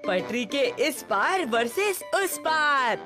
पटरी के इस पार वर्सेस उस पार।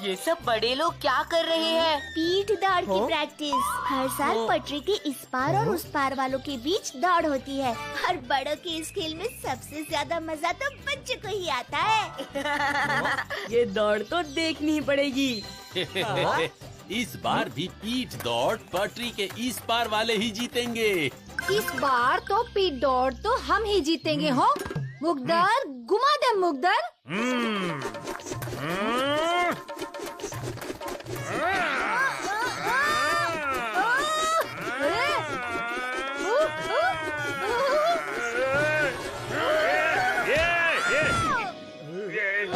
ये सब बड़े लोग क्या कर रहे हैं? पीठ दौड़ की प्रैक्टिस। हर साल पटरी के इस पार और उस पार वालों के बीच दौड़ होती है और बड़ों के इस खेल में सबसे ज्यादा मजा तो बच्चों को ही आता है। ये दौड़ तो देखनी ही पड़ेगी। इस बार भी पीठ दौड़ पटरी के इस पार वाले ही जीतेंगे। इस बार तो पीठ दौड़ तो हम ही जीतेंगे हो। मुकद्दर, घुमा दे मुकद्दर।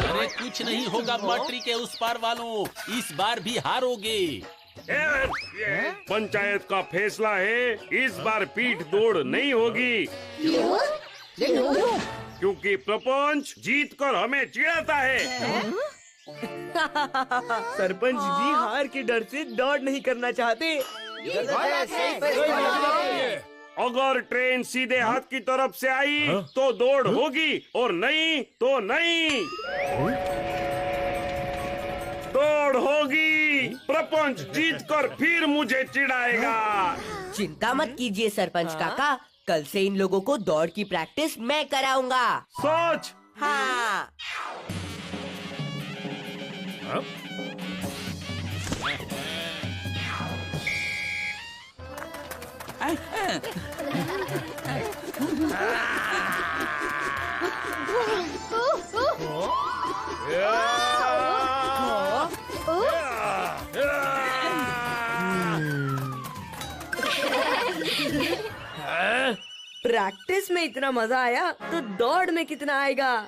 अरे कुछ नहीं होगा पटरी के उस पार वालों, इस बार भी हारोगे। पंचायत का फैसला है, इस बार पीठ दौड़ नहीं होगी। क्योंकि प्रपंच जीत कर हमें चिढ़ाता है। सरपंच जी हार के डर से दौड़ नहीं करना चाहते। अगर ट्रेन सीधे हाथ की तरफ से आई तो दौड़ होगी और नहीं तो नहीं। दौड़ होगी। प्रपंच जीत कर फिर मुझे चिढ़ाएगा। चिंता मत कीजिए सरपंच काका, कल से इन लोगों को दौड़ की प्रैक्टिस मैं कराऊंगा। सोच। हाँ। प्रैक्टिस में इतना मजा आया तो दौड़ में कितना आएगा।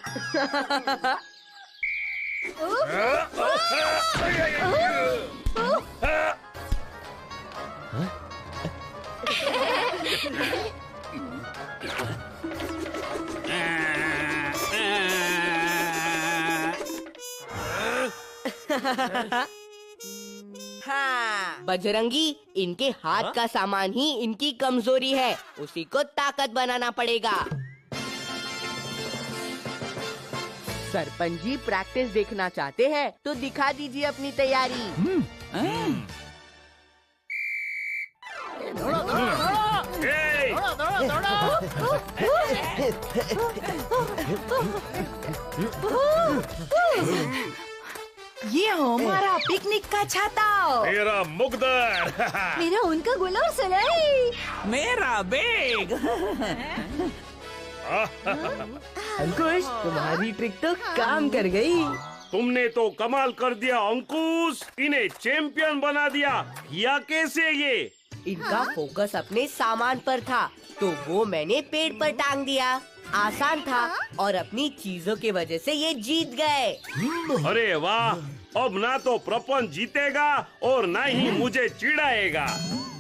हाँ, बजरंगी, इनके हाथ का सामान ही इनकी कमजोरी है, उसी को ताकत बनाना पड़ेगा। सरपंच जी प्रैक्टिस देखना चाहते हैं तो दिखा दीजिए अपनी तैयारी। ये हमारा पिकनिक का छाता। मेरा मुकद्दर। मेरा उनका गुलाब सलाई। मेरा बैग। अंकुश, तुम्हारी ट्रिक तो काम कर गई। तुमने तो कमाल कर दिया अंकुश, इन्हें चैंपियन बना दिया। या कैसे ये? इनका फोकस अपने सामान पर था तो वो मैंने पेड़ पर टांग दिया। आसान था और अपनी चीजों की वजह से ये जीत गए। अरे वाह, अब ना तो प्रपंच जीतेगा और ना ही मुझे चिढ़ाएगा।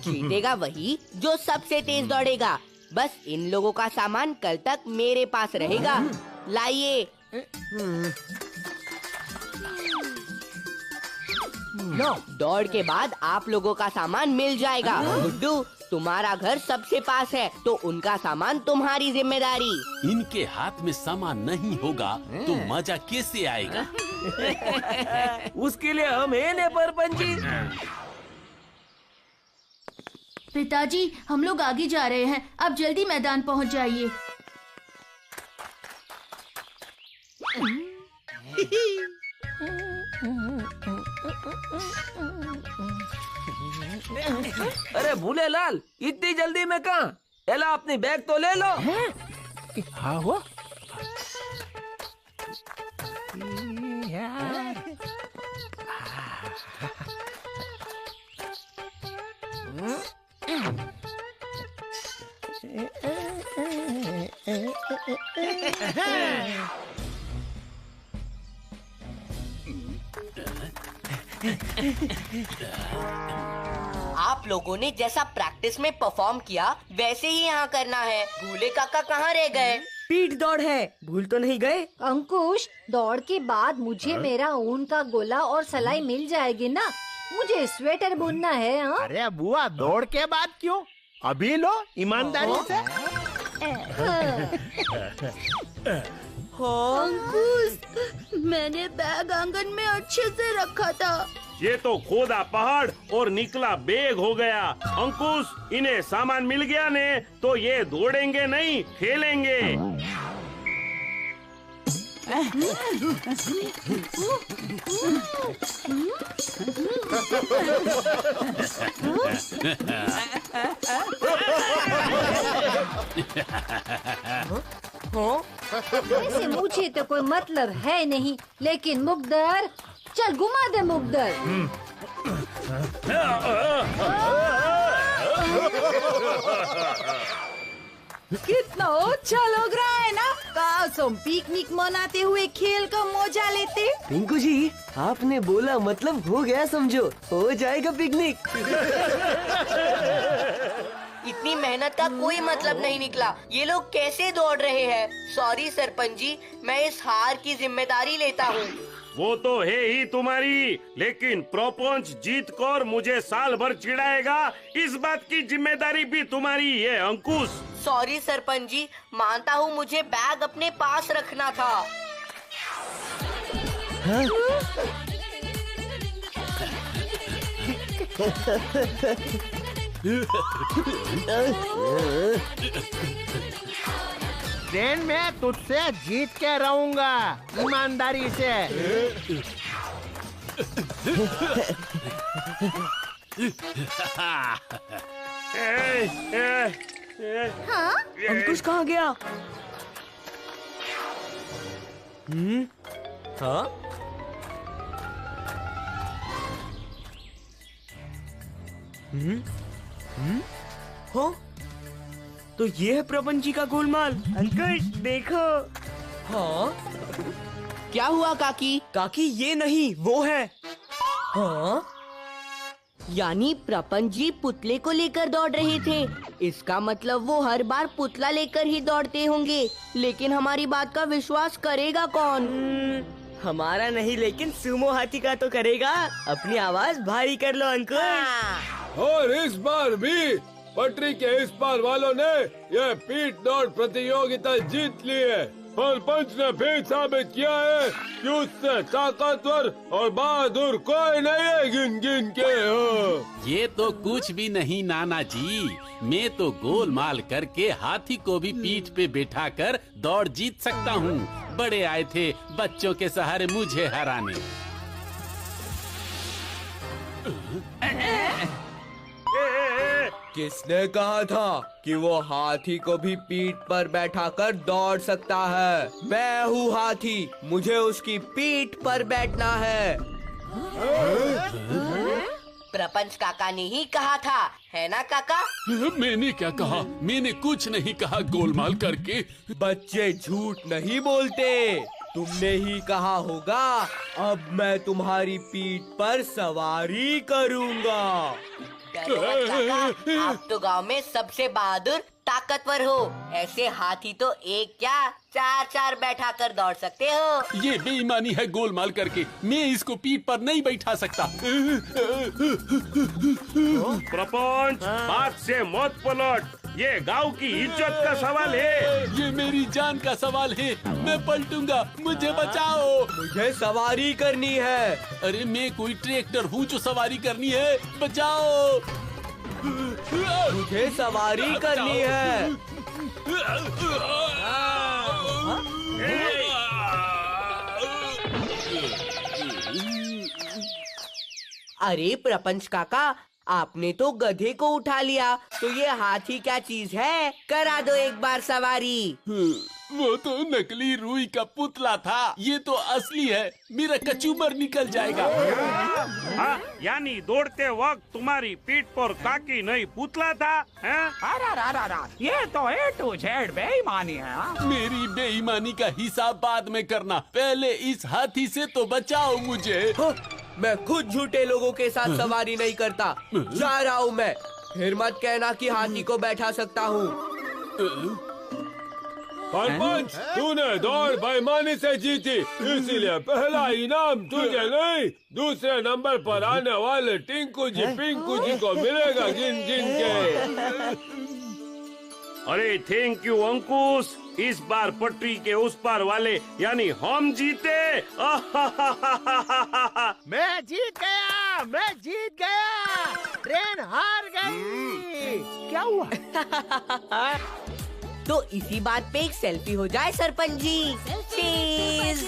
जीतेगा वही जो सबसे तेज दौड़ेगा। बस इन लोगों का सामान कल तक मेरे पास रहेगा। लाइए। दौड़ के बाद आप लोगों का सामान मिल जाएगा। गुड्डू, तुम्हारा घर सबसे पास है तो उनका सामान तुम्हारी जिम्मेदारी। इनके हाथ में सामान नहीं होगा तो मजा कैसे आएगा? उसके लिए हम है ने सरपंच जी। पिताजी, हम लोग आगे जा रहे हैं, आप जल्दी मैदान पहुंच जाइए। अरे भूले लाल, इतनी जल्दी में कहाँ? एला अपनी बैग तो ले लो। हाँ हो। आप लोगों ने जैसा प्रैक्टिस में परफॉर्म किया वैसे ही यहाँ करना है। भूले काका कहाँ रह गए? पीठ दौड़ है, भूल तो नहीं गए? अंकुश, दौड़ के बाद मुझे मेरा ऊन का गोला और सलाई मिल जाएगी ना? मुझे स्वेटर बुनना है। हाँ? अरे बुआ, दौड़ के बाद क्यों? अभी लो ईमानदारी से। अंकुश, मैंने बैग आंगन में अच्छे से रखा था। ये तो खोदा पहाड़ और निकला बैग हो गया। अंकुश, इन्हें सामान मिल गया ने तो ये दौड़ेंगे नहीं, खेलेंगे। वैसे मुझे तो कोई मतलब है नहीं, लेकिन मुकद्दर, चल घुमा दे मुकद्दर। कितना अच्छा लग रहा है ना? काश हम पिकनिक मनाते हुए खेल का मजा लेते। पिंकू जी, आपने बोला मतलब हो गया, समझो हो जाएगा पिकनिक। इतनी मेहनत का कोई मतलब नहीं निकला। ये लोग कैसे दौड़ रहे हैं? सॉरी सरपंच जी, मैं इस हार की जिम्मेदारी लेता हूँ। वो तो है ही तुम्हारी, लेकिन प्रपंच जीत कर मुझे साल भर चिढ़ाएगा, इस बात की जिम्मेदारी भी तुम्हारी है अंकुश। सॉरी सरपंच जी, मानता हूँ मुझे बैग अपने पास रखना था। ट्रेन में तुझसे जीत के रहूंगा, ईमानदारी से। हाँ? अंकुश कहाँ गया? हाँ? हो? तो ये है प्रपंच जी का गोलमाल। अंकुश देखो। हाँ? क्या हुआ काकी? काकी ये नहीं, वो है। हाँ? यानी प्रपंच जी पुतले को लेकर दौड़ रहे थे। इसका मतलब वो हर बार पुतला लेकर ही दौड़ते होंगे। लेकिन हमारी बात का विश्वास करेगा कौन? हमारा नहीं, लेकिन सुमो हाथी का तो करेगा। अपनी आवाज भारी कर लो अंकुश। और इस बार भी पटरी के इस पार वालों ने यह पीठ दौड़ प्रतियोगिता जीत ली है। सरपंच ने फिर साबित किया है कि उससे ताकतवर और बहादुर कोई नहीं है, गिन गिन के। हो ये तो कुछ भी नहीं नाना जी, मैं तो गोलमाल करके हाथी को भी पीठ पे बैठाकर दौड़ जीत सकता हूँ। बड़े आए थे बच्चों के सहारे मुझे हराने। किसने कहा था कि वो हाथी को भी पीठ पर बैठाकर दौड़ सकता है? मैं हूँ हाथी, मुझे उसकी पीठ पर बैठना है। प्रपंच काका ने ही कहा था, है ना काका? मैंने क्या कहा? मैंने कुछ नहीं कहा गोलमाल करके। बच्चे झूठ नहीं बोलते, तुमने ही कहा होगा। अब मैं तुम्हारी पीठ पर सवारी करूँगा। डरो मत काका, आप तो गांव में सबसे बहादुर ताकतवर हो। ऐसे हाथी तो एक क्या 4-4 बैठा कर दौड़ सकते हो। ये बेईमानी है गोलमाल करके, मैं इसको पीठ पर नहीं बैठा सकता। प्रपंच, बात से मत पलट, ये गांव की इज्जत का सवाल है। ये मेरी जान का सवाल है, मैं पलटूंगा, मुझे बचाओ। मुझे सवारी करनी है। अरे मैं कोई ट्रैक्टर हूँ जो सवारी करनी है, बचाओ। मुझे सवारी करनी है। अरे प्रपंच काका, आपने तो गधे को उठा लिया, तो ये हाथी क्या चीज है? करा दो एक बार सवारी। वो तो नकली रुई का पुतला था, ये तो असली है। मेरा कचूमर निकल जाएगा। हाँ, यानी दौड़ते वक्त तुम्हारी पीठ पर काकी नहीं पुतला था? ये तो A to Z बेईमानी है। मेरी बेईमानी का हिसाब बाद में करना, पहले इस हाथी से तो बचाओ मुझे। मैं खुद झूठे लोगों के साथ सवारी नहीं करता। जा रहा हूँ मैं, फिर मत कहना कि हाथी को बैठा सकता हूँ। सरपंच, तूने दौड़ बेईमानी से जीती, इसीलिए पहला इनाम तुझे नहीं, दूसरे नंबर पर आने वाले टिंकू जी पिंकू जी को मिलेगा गिन गिन के। अरे थैंक यू अंकुश, इस बार पटरी के उस पार वाले यानी हम जीते। मैं जीत गया, ट्रेन हार गई। क्या हुआ? तो इसी बात पे एक सेल्फी हो जाए सरपंच जी, प्लीज।